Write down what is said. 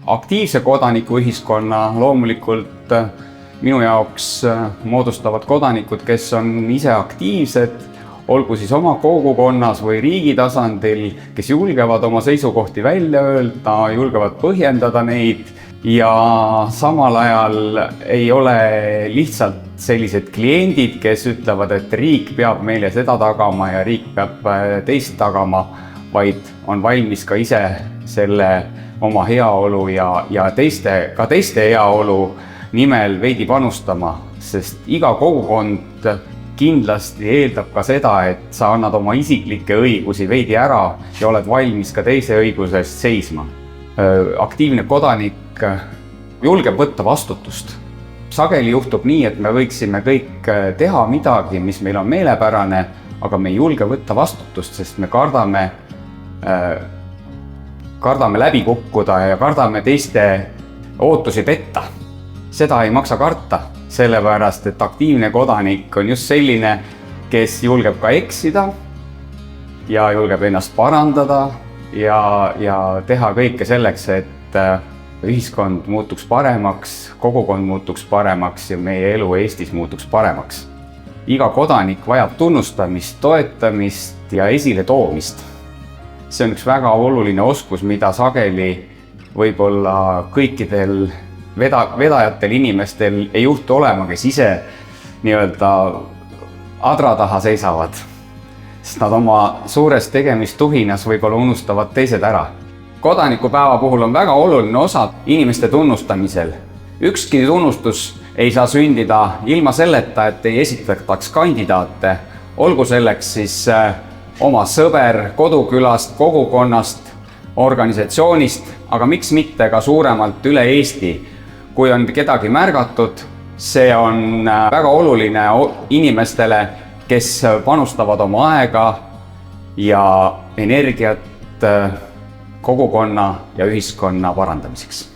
Aktiivse kodanikuühiskonna loomulikult minu jaoks moodustavad kodanikud, kes on ise aktiivsed, olgu siis oma kogukonnas või riigi tasandil, kes julgevad oma seisukohti välja öelda, julgevad põhjendada neid ja samal ajal ei ole lihtsalt sellised kliendid, kes ütlevad, et riik peab meile seda tagama ja riik peab teist tagama, vaid on valmis ka ise selle oma heaolu ja ka teiste heaolu nimel veidi panustama, sest iga kogukond kindlasti eeldab ka seda, et sa annad oma isiklikke õigusi veidi ära ja oled valmis ka teise õiguse eest seisma. Aktiivne kodanik julgeb võtta vastutust. Sageli juhtub nii, et me võiksime kõik teha midagi, mis meil on meelepärane, aga me ei julge võtta vastutust, sest me kardame läbi kukkuda ja kardame teiste ootusi petta. Seda ei maksa karta, sellepärast et aktiivne kodanik on just selline, kes julgeb ka eksida ja julgeb ennast parandada ja teha kõike selleks, et ühiskond muutuks paremaks, kogukond muutuks paremaks ja meie elu Eestis muutuks paremaks. Iga kodanik vajab tunnustamist, toetamist ja esile toomist. See on üks väga oluline oskus, mida sageli võib-olla kõikidel vedajatel inimestel ei juhtu olema, kes ise nii-öelda adra taha seisavad. Sest nad oma suures tegemistuhinas võib-olla unustavad teised ära. Kodanikupäeva puhul on väga oluline osa inimeste tunnustamisel. Ükski tunnustus ei saa sündida ilma selleta, et ei esitataks kandidaate. Olgu selleks siis oma sõber kodukülast, kogukonnast, organisatsioonist, aga miks mitte ka suuremalt üle Eesti. Kui on kedagi märgatud, see on väga oluline inimestele, kes panustavad oma aega ja energiat kogukonna ja ühiskonna parandamiseks.